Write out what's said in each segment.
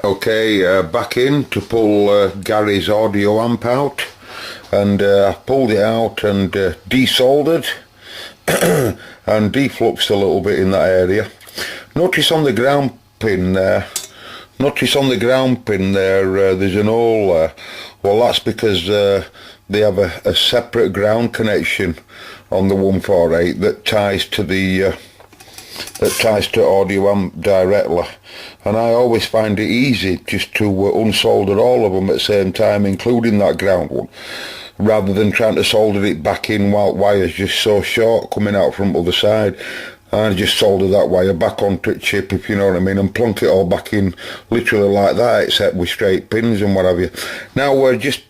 Okay, back in to pull Gary's audio amp out, and I pulled it out and desoldered and defluxed a little bit in that area. Notice on the ground pin there, there's an hole there. Well, that's because they have a separate ground connection on the 148 that ties to the audio amp directly, and I always find it easy just to unsolder all of them at the same time, including that ground one, rather than trying to solder it back in while wire's just so short coming out from the other side. I just solder that wire back onto the chip, if you know what I mean, and plonk it all back in literally like that, except with straight pins and what have you. Now just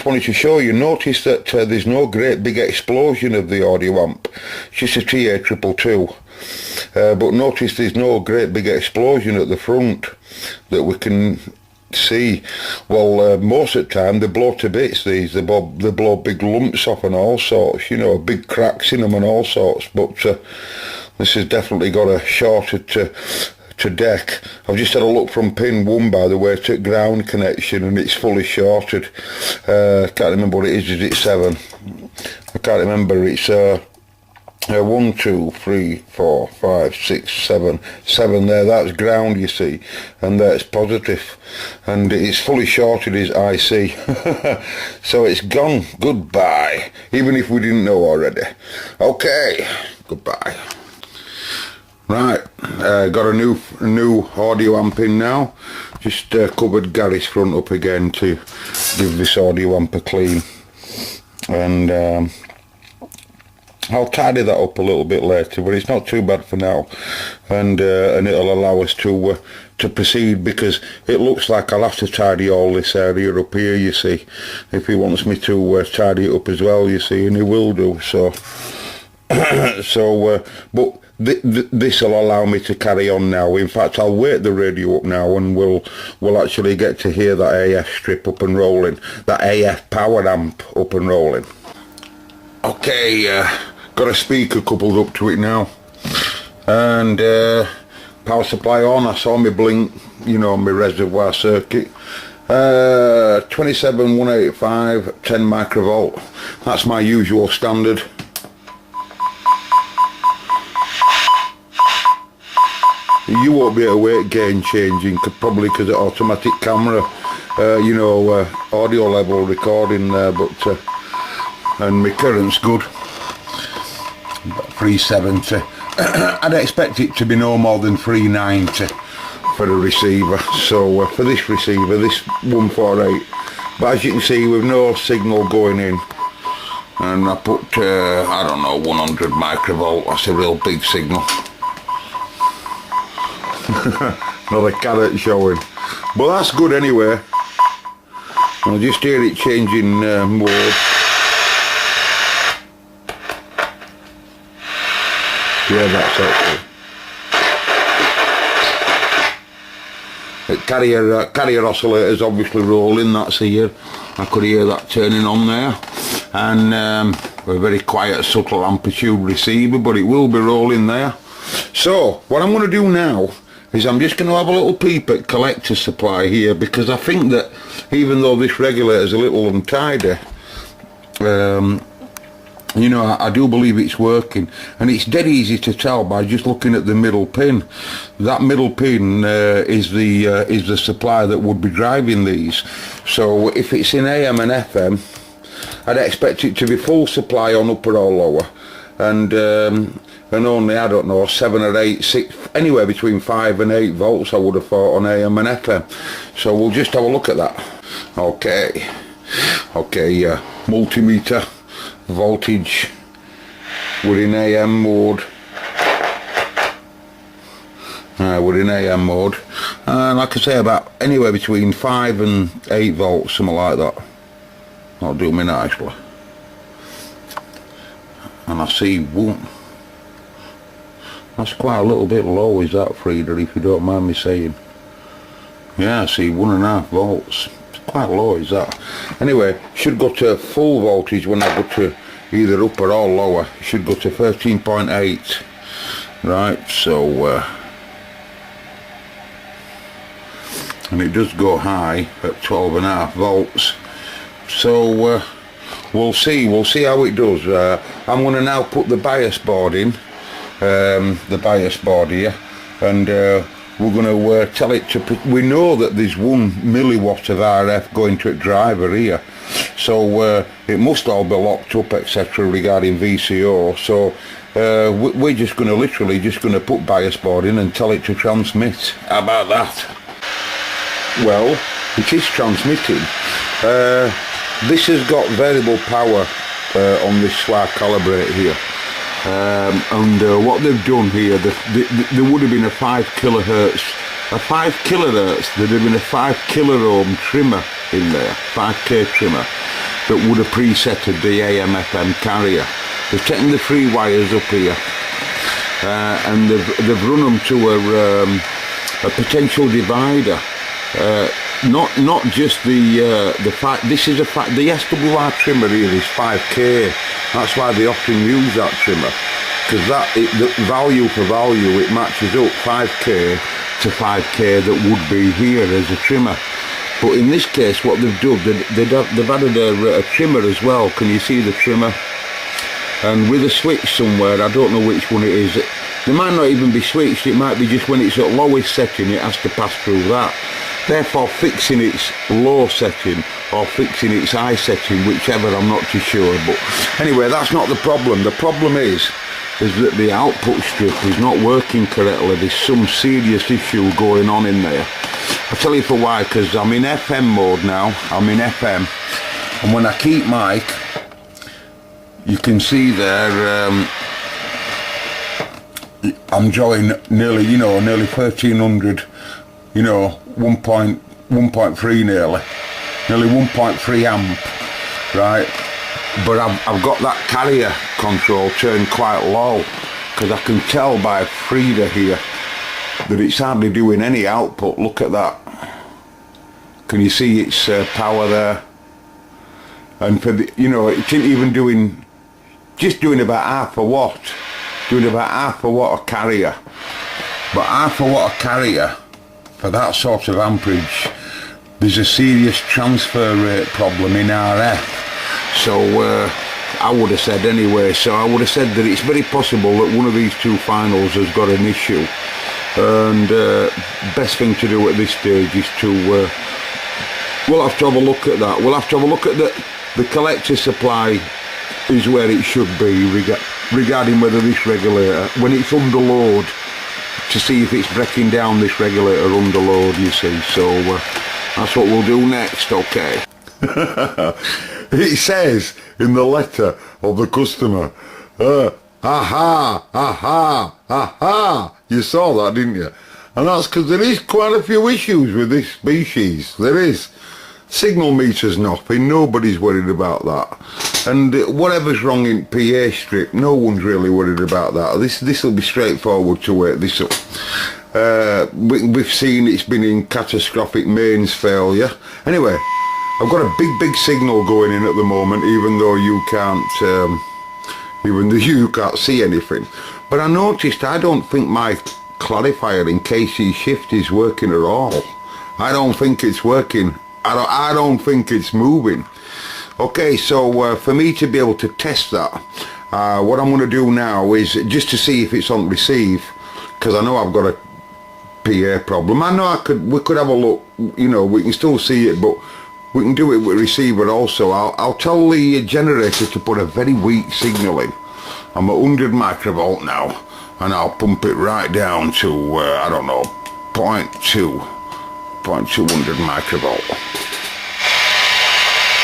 wanted to show you, notice that there's no great big explosion of the audio amp. It's just a TA222. But notice there's no great big explosion at the front that we can see. Well, most of the time they blow to bits, they blow big lumps off and all sorts, you know, big cracks in them and all sorts, but this has definitely got a shorted to deck. I've just had a look from pin 1, by the way, to ground connection, and it's fully shorted. Can't remember what it is it 7? I can't remember. It's 1, 2, 3, 4, 5, 6, 7 there. That's ground, you see, and that's positive, and it's fully shorted is IC. So it's gone. Goodbye, even if we didn't know already. Okay, goodbye. Right, got a new audio amp in now. Just covered Gary's front up again to give this audio amp a clean, and I'll tidy that up a little bit later, but it's not too bad for now, and it'll allow us to proceed, because it looks like I'll have to tidy all this area up here, you see, if he wants me to tidy it up as well, you see, and he will do so. But this will allow me to carry on now. In fact, I'll wake the radio up now, and we'll actually get to hear that AF strip up and rolling, that AF power amp up and rolling. Okay, got a speaker coupled up to it now, and power supply on. I saw me blink, you know, my reservoir circuit. 27185, 10 microvolt. That's my usual standard. You won't be able to wait gain changing, probably because of automatic camera, you know, audio level recording there, but and my current's good, about 370. I'd expect it to be no more than 390 for a receiver, so for this receiver, this 148, but as you can see, with no signal going in, and I put I don't know, 100 microvolt. That's a real big signal. Not a carrot showing, but that's good anyway. I'll just hear it changing mode. Yeah, that's it. Carrier oscillator's obviously rolling, that's here. I could hear that turning on there, and a very quiet, subtle amplitude receiver, but it will be rolling there. So what I'm going to do now is I'm just going to have a little peep at collector supply here, because I think that even though this regulator is a little untidy, you know, I do believe it's working, and it's dead easy to tell by just looking at the middle pin. That middle pin is the supply that would be driving these. So if it's in AM and FM, I'd expect it to be full supply on upper or lower, and only, I don't know, 7 or 8, 6, anywhere between 5 and 8 volts I would have thought on AM and FM. So we'll just have a look at that. Okay, multimeter voltage, we're in AM mode. We're in AM mode, and like I say, about anywhere between 5 and 8 volts, something like that. That'll do me nicely. And I see one. That's quite a little bit low, is that, Frida, if you don't mind me saying? Yeah, I see 1.5 volts. It's quite low, is that? Anyway, should go to full voltage when I go to either upper or lower. It should go to 13.8. Right, so and it does go high at 12.5 volts. So we'll see how it does. I'm going to now put the bias board in, the bias board here, and we're going to tell it to, we know that there's 1 milliwatt of RF going to a driver here, so it must all be locked up, etc., regarding VCO. So we're just going to literally put bias board in and tell it to transmit. How about that? Well, it is transmitting. This has got variable power on this swire calibrate here, and what they've done here, there would have been a 5 kilohertz, there'd have been a 5 kiloohm trimmer in there, 5K trimmer, that would have presetted the AM/FM carrier. They've taken the 3 wires up here, and they've run them to a potential divider. Not just the fact, this is a fact, the SWR trimmer here is 5K, that's why they often use that trimmer, because the value for value, it matches up 5K to 5K that would be here as a trimmer. But in this case, what they've done, they've added a trimmer as well. Can you see the trimmer? And with a switch somewhere, I don't know which one it is. They might not even be switched, it might be just when it's at lowest setting, it has to pass through that. Therefore, fixing its low setting or fixing its high setting, whichever, I'm not too sure. But anyway, that's not the problem. The problem is that the output strip is not working correctly. There's some serious issue going on in there. I'll tell you for why, because I'm in FM mode now. I'm in FM, and when I keep mic, you can see there, I'm drawing nearly 1300, 1.3 nearly 1.3 amp, right? But I've got that carrier control turned quite low, because I can tell by Frida here that it's hardly doing any output. Look at that. Can you see its power there? And for the, it isn't even doing, just doing about half a watt, doing about half a watt of carrier. But half a watt of carrier for that sort of amperage, there's a serious transfer rate problem in RF. So I would have said anyway, so I would have said that it's very possible that one of these 2 finals has got an issue, and best thing to do at this stage is to we'll have to have a look at that. We'll have to have a look at the collector supply is where it should be regarding whether this regulator, when it's under load, to see if it's breaking down this regulator under load, you see. So that's what we'll do next. Okay. It says in the letter of the customer, aha, aha, aha. You saw that, didn't you? And that's because there is quite a few issues with this species. There is. Signal meters nothing, nobody's worried about that. And whatever's wrong in PA strip, no one's really worried about that. This will be straightforward to work this up. We've seen it's been in catastrophic mains failure. Anyway, I've got a big signal going in at the moment, even though you can't see anything. But I noticed I don't think my clarifier in KC shift is working at all. I don't think it's working. I don't think it's moving. Okay, so for me to be able to test that, what I'm going to do now is just to see if it's on receive, because I know I've got a PA problem. I know we could have a look, we can still see it, but we can do it with receiver also. I'll tell the generator to put a very weak signal in. I'm at 100 microvolt now, and I'll pump it right down to, I don't know, 0.200 microvolt.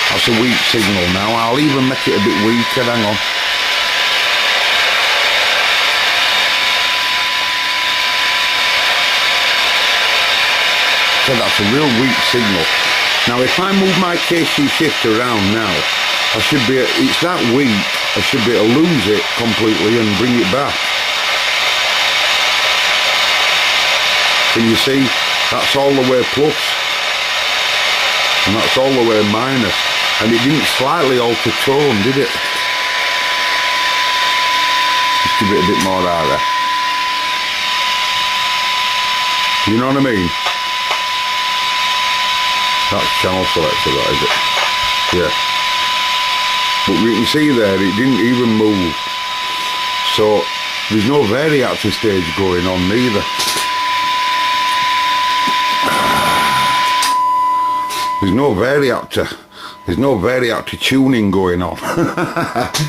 That's a weak signal now. I'll even make it a bit weaker, hang on. So that's a real weak signal. Now if I move my KC shift around now, I should be, it's that weak, I should be able to lose it completely and bring it back. Can you see? That's all the way plus, and that's all the way minus, and it didn't slightly alter tone, did it? Just give it a bit more RF. You know what I mean? That's channel selector, that is it? Yeah. But you can see there, it didn't even move. So there's no variactor stage going on neither. There's no variactor. There's no variactor tuning going on.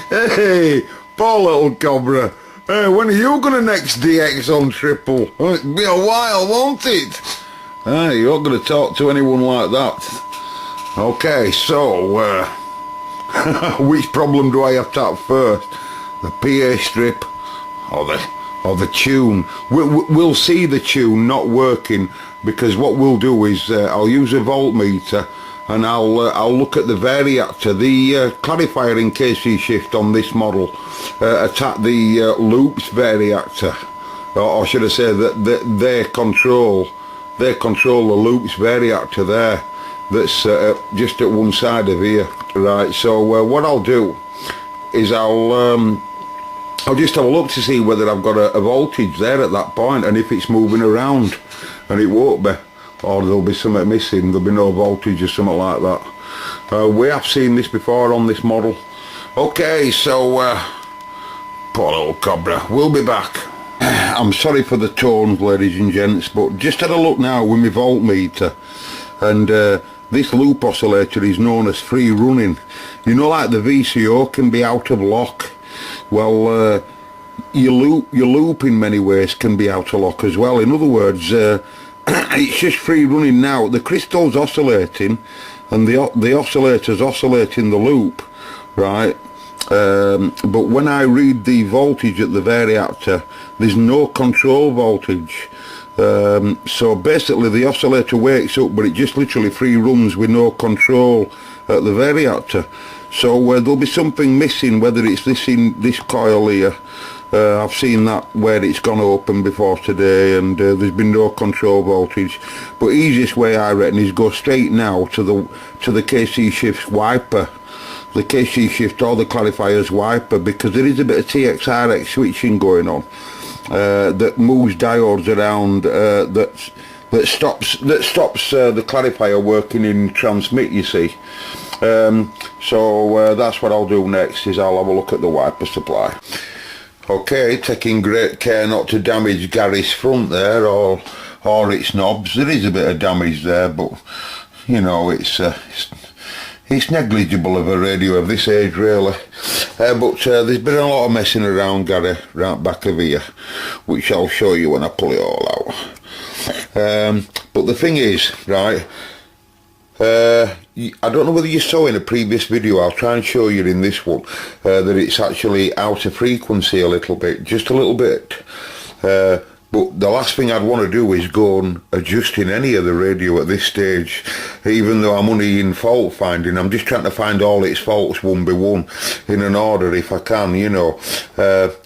Hey, poor little Cobra. Hey, when are you gonna next DX on triple? It'll be a while, won't it? Hey, you're not gonna talk to anyone like that. Okay, so which problem do I have to have first? The PA strip or the tune? We'll see the tune not working, because what we'll do is I'll use a voltmeter and I'll look at the variactor, the clarifier in KC shift on this model, attack the loops variactor, or should I say that they control the loops variactor there. That's just at one side of here, right? So what I'll do is I'll just have a look to see whether I've got a voltage there at that point, and if it's moving around, and it won't be, or there'll be something missing, there'll be no voltage or something like that. We have seen this before on this model. Okay, so poor little Cobra, we'll be back. I'm sorry for the tones, ladies and gents, but just had a look now with my voltmeter, and this loop oscillator is known as free running. You know, like the VCO can be out of lock. Well, your loop in many ways can be out of lock as well. In other words, it's just free running now. The crystal's oscillating, and the oscillator's oscillating the loop, right? But when I read the voltage at the variactor, there's no control voltage. So basically the oscillator wakes up, but it just literally free runs with no control at the variactor. So there'll be something missing, whether it's this coil here. I've seen that where it's gone open before today, and there's been no control voltage. But easiest way I reckon is go straight now to the KC shift wiper, the KC shift or the clarifier's wiper, because there is a bit of TX-RX switching going on that moves diodes around, that stops the clarifier working in transmit, you see. So that's what I'll do next, is I'll have a look at the wiper supply. Okay, taking great care not to damage Gary's front there, or its knobs. There is a bit of damage there, but you know, it's negligible of a radio of this age, really. But there's been a lot of messing around, Gary, right back of here, which I'll show you when I pull it all out. But the thing is, right, I don't know whether you saw in a previous video, I'll try and show you in this one, that it's actually out of frequency a little bit, just a little bit. But the last thing I'd want to do is go and adjust in any of the radio at this stage, even though I'm only in fault finding. I'm just trying to find all its faults one by one in an order if I can, you know.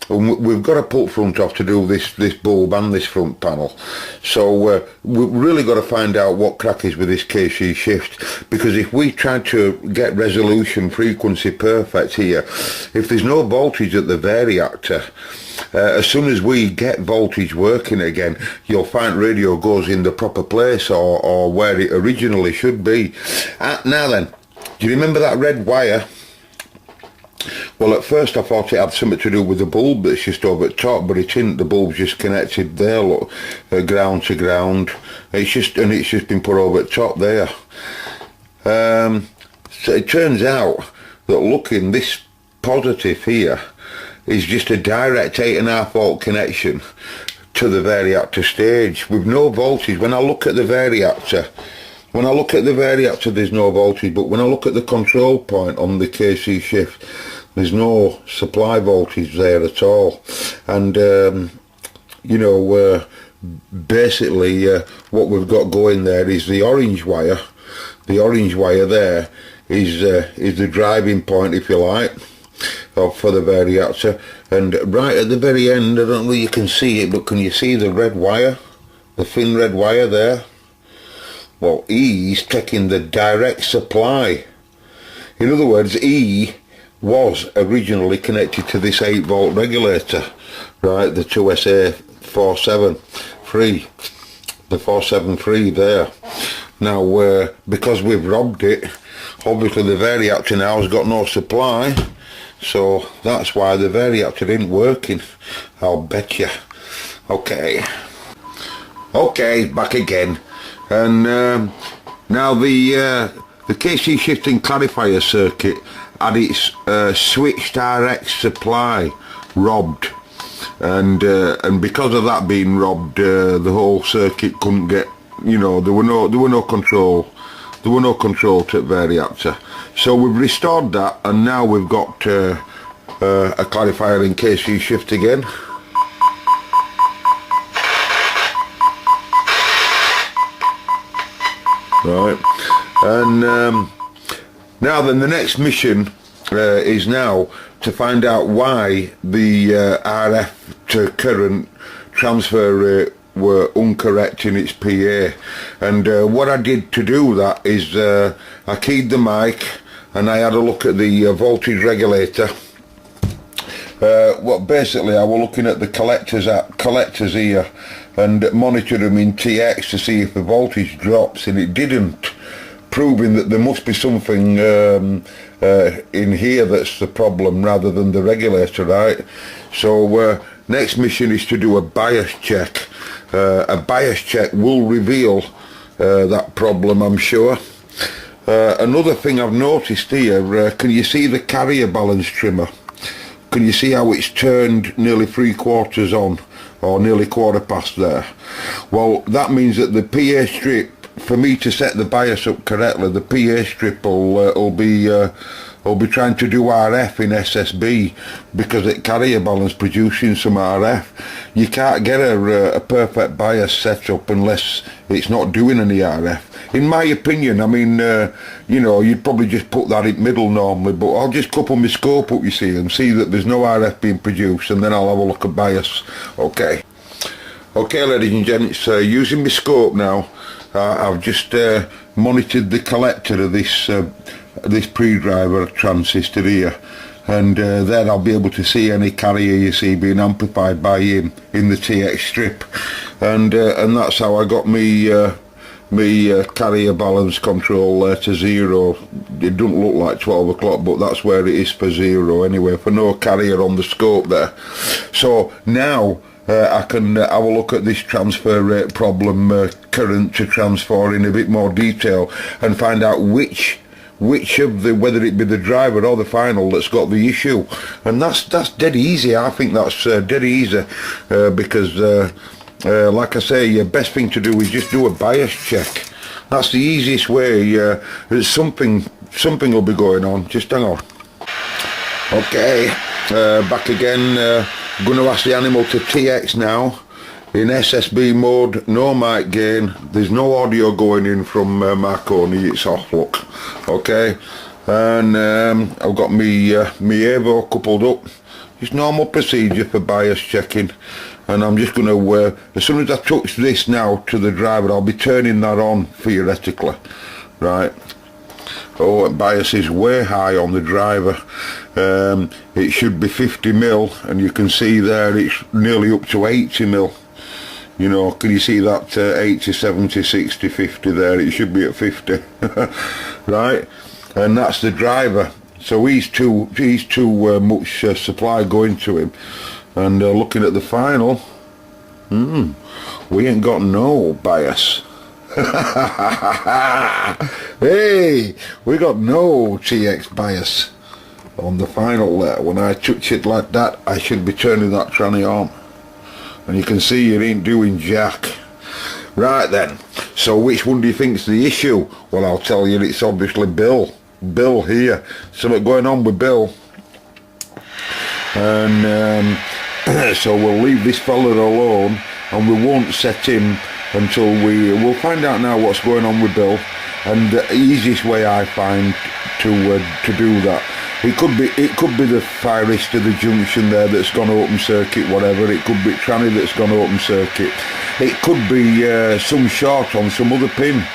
We've got to pull front off to do this bulb and this front panel. So we've really got to find out what crack is with this KC shift, because if we try to get resolution frequency perfect here, if there's no voltage at the variactor, as soon as we get voltage working again, you'll find radio goes in the proper place, or where it originally should be. Now then, do you remember that red wire? Well, at first I thought it had something to do with the bulb that's just over the top, but it isn't. The bulb's just connected there, look, ground to ground. It's just been put over the top there. So it turns out that looking, this positive here is just a direct 8.5 volt connection to the variactor stage with no voltage. When I look at the variactor, there's no voltage, but when I look at the control point on the KC shift, there's no supply voltage there at all. And you know, basically what we've got going there is the orange wire. The orange wire there is the driving point, if you like, for the variactor. And right at the very end, I don't know if you can see it, but can you see the red wire, the thin red wire there? Well, E is taking the direct supply. In other words, E was originally connected to this 8 volt regulator, right, the 2SA473, the 473 there. Now, because we've robbed it, obviously the variactor now has got no supply, so that's why the variactor isn't working, I'll bet you. Okay, back again, and now the KC shifting clarifier circuit had its switched RX supply robbed, and because of that being robbed, the whole circuit couldn't get, you know, there were no control to the variactor. So we've restored that, and now we've got a clarifier in KC shift again. Right, and now then the next mission is now to find out why the RF to current transfer rate were incorrect in its PA, and what I did to do that is I keyed the mic and I had a look at the voltage regulator. What basically I was looking at the collectors here and monitored them in TX to see if the voltage drops, and it didn't, proving that there must be something in here that's the problem rather than the regulator, right? So next mission is to do a bias check. A bias check will reveal that problem, I'm sure. Another thing I've noticed here, can you see the carrier balance trimmer? Can you see how it's turned nearly 3/4 on, or nearly 1/4 there? Well, that means that the PA strip, for me to set the bias up correctly, the PA strip will be trying to do RF in SSB, because it carrier balance producing some RF. You can't get a perfect bias set up unless it's not doing any RF. In my opinion, I mean, you know, you'd probably just put that in middle normally, but I'll just couple my scope up, you see, and see that there's no RF being produced, and then I'll have a look at bias. Okay, ladies and gents, using my scope now, I've just monitored the collector of this pre-driver transistor here, and then I'll be able to see any carrier you see being amplified by him in the TX strip, and that's how I got me carrier balance control to 0. It doesn't look like 12 o'clock, but that's where it is for 0 anyway, for no carrier on the scope there. So now I can have a look at this transfer rate problem, current to transfer, in a bit more detail, and find out which of the, whether it be the driver or the final, that's got the issue. And that's dead easy. I think that's dead easy, because like I say, the best thing to do is just do a bias check. That's the easiest way. Something will be going on. Just hang on. Okay, back again. Going to ask the animal to TX now. In SSB mode, no mic gain. There's no audio going in from Marconi. It's off. Look. Okay, and I've got me Evo coupled up. Just normal procedure for bias checking. And I'm just going to, as soon as I touch this now to the driver, I'll be turning that on theoretically, right? Oh, bias is way high on the driver. It should be 50 mil, and you can see there it's nearly up to 80 mil. You know, can you see that 80, 70, 60, 50 there? It should be at 50, right? And that's the driver. So he's too much supply going to him. And looking at the final, we ain't got no bias. Hey, we got no TX bias on the final there. When I touch it like that, I should be turning that tranny on. And you can see it ain't doing jack. Right then, so which one do you think's the issue? Well, I'll tell you, it's obviously Bill. Bill here. Something going on with Bill. And so we'll leave this fella alone, and we won't set him until we'll find out now what's going on with Bill. And the easiest way I find to do that, it could be the fire risk to the junction there that's gone open circuit, whatever. It could be tranny that's gone open circuit. It could be some short on some other pin,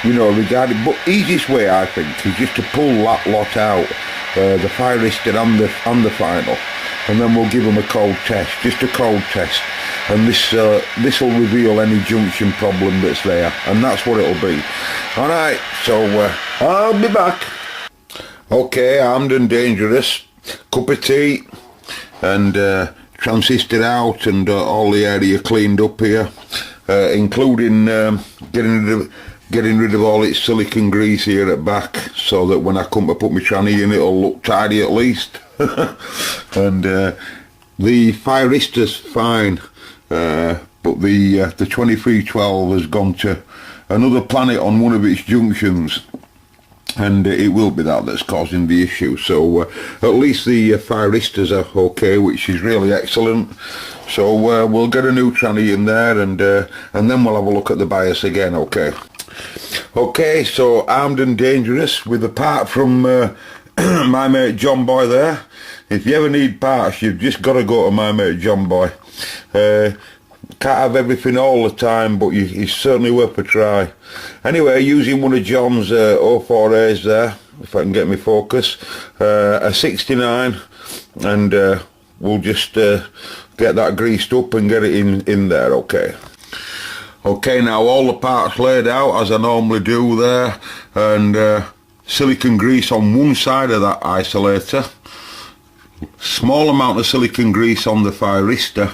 you know, regarding. But easiest way I think is just to pull that lot out, the fire risk and the final. And then we'll give them a cold test, just a cold test. and this will reveal any junction problem that's there, and that's what it'll be. Alright, so I'll be back. Okay, armed and dangerous, cup of tea, and transistor out, and all the area cleaned up here, including getting rid of all its silicon grease here at back, so that when I come to put my tranny in, it'll look tidy at least. And the Fireistas fine, but the 2312 has gone to another planet on one of its junctions, and it will be that's causing the issue. So at least the Fireistas are okay, which is really excellent. So we'll get a new tranny in there, and then we'll have a look at the BIOS again. Okay, so armed and dangerous with a part from my mate John Boy there. If you ever need parts, you've just got to go to my mate John Boy. Can't have everything all the time, but it's certainly worth a try. Anyway, using one of John's 04As there, if I can get me focus, a 69, and we'll just get that greased up and get it in there. Okay, now all the parts laid out as I normally do there, and silicon grease on one side of that isolator, small amount of silicon grease on the Fireista,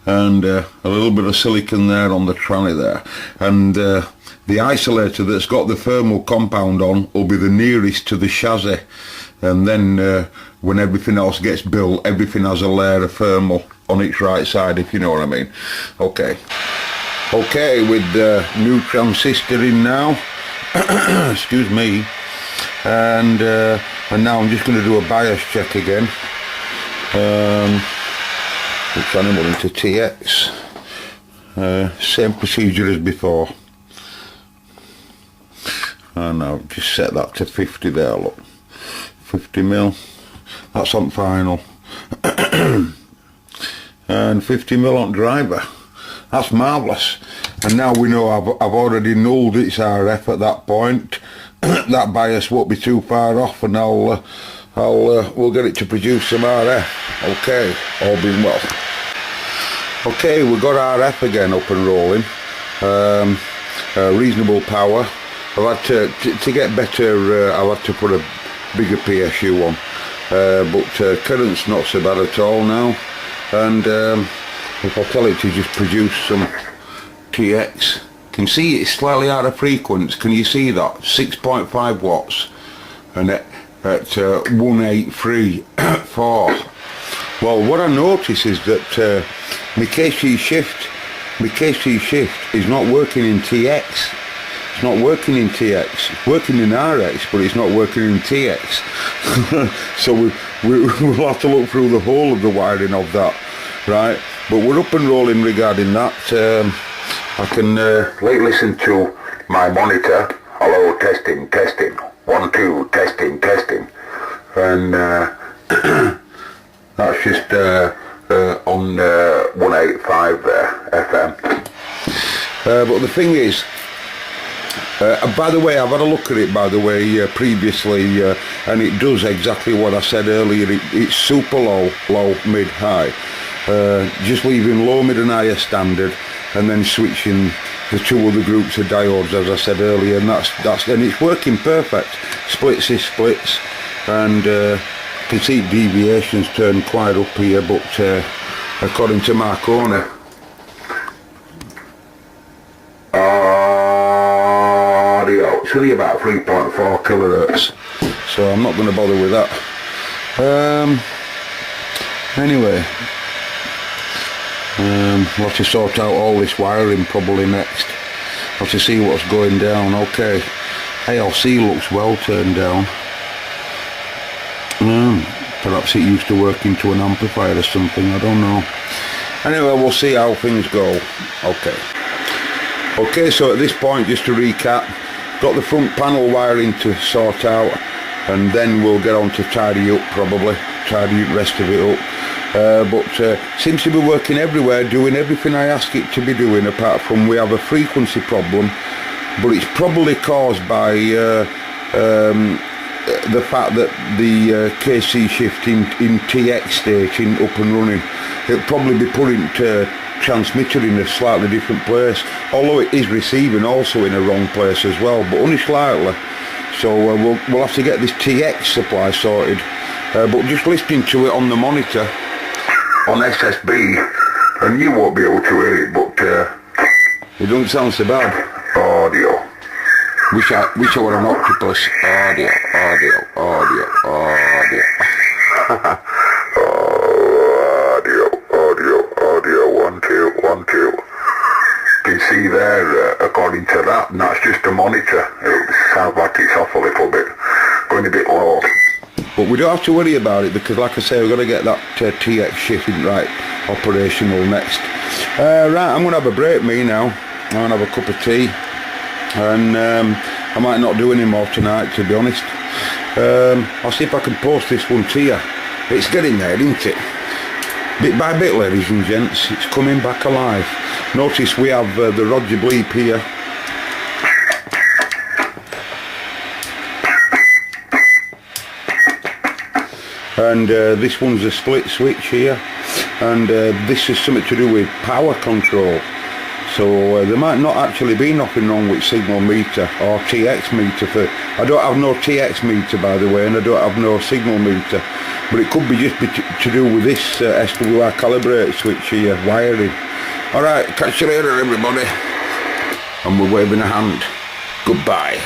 and a little bit of silicon there on the tranny there, and the isolator that's got the thermal compound on will be the nearest to the chassis, and then when everything else gets built, everything has a layer of thermal on its right side, if you know what I mean. Okay, with the new transistor in now, excuse me, and now I'm just going to do a BIOS check again. Which animal into TX, same procedure as before, and I'll just set that to 50 there, look, 50 mil, that's on final, and 50 mil on driver. That's marvellous. And now we know I've already nulled its RF at that point. That BIOS won't be too far off, and we'll get it to produce some RF. Okay, all being well. Okay, we've got RF again up and rolling. Reasonable power. I've had to get better, I'll have to put a bigger PSU on. But current's not so bad at all now. And if I tell it to just produce some TX, you can see it's slightly out of frequency. Can you see that? 6.5 watts, and at 1834. Well, what I notice is that my KC shift is not working in TX. It's not working in TX. It's working in RX, but it's not working in TX. So we'll have to look through the whole of the wiring of that, right? But we're up and rolling regarding that. I can listen to my monitor. Hello, testing, 1, 2, testing, and that's just on 185 there, FM. But the thing is, by the way, I've had a look at it, by the way, previously, and it does exactly what I said earlier. It's super low, mid, high. Just leaving low, mid and higher standard, and then switching the two other groups of diodes, as I said earlier, and and it's working perfect. Splits is splits, and you can see deviations turn quite up here, but according to Marconi, it's only about 3.4 kilohertz, so I'm not going to bother with that. Anyway, we'll have to sort out all this wiring probably next. We'll have to see what's going down. Okay, ALC looks well turned down. Perhaps it used to work into an amplifier or something, I don't know. Anyway, we'll see how things go. Okay, so at this point, just to recap, got the front panel wiring to sort out, and then we'll get on to tidy up, probably tidy the rest of it up. But seems to be working everywhere, doing everything I ask it to be doing, apart from we have a frequency problem, but it's probably caused by the fact that the KC shift in TX state in up and running. It'll probably be put into transmitter in a slightly different place, although it is receiving also in a wrong place as well, but only slightly. So we'll have to get this TX supply sorted, but just listening to it on the monitor on SSB, and you won't be able to hear it, but it doesn't sound so bad. Audio. Wish I were an octopus. Audio. Audio. One, two. You can see there, according to that, and that's just a monitor. It sounds like it's off a little bit, going a bit low. But we don't have to worry about it, because like I say, we've got to get that TX shifting right operational next. Right, I'm going to have a break now. I'm going to have a cup of tea, and I might not do any more tonight, to be honest. I'll see if I can post this one to you. It's getting there, isn't it? Bit by bit, ladies and gents, it's coming back alive. Notice we have the Roger bleep here. And this one's a split switch here, and this is something to do with power control. So there might not actually be nothing wrong with signal meter or TX meter. I don't have no TX meter, by the way, and I don't have no signal meter, but it could be just to do with this SWR calibrate switch here, wiring. Alright, catch you later everybody, and we're waving a hand. Goodbye.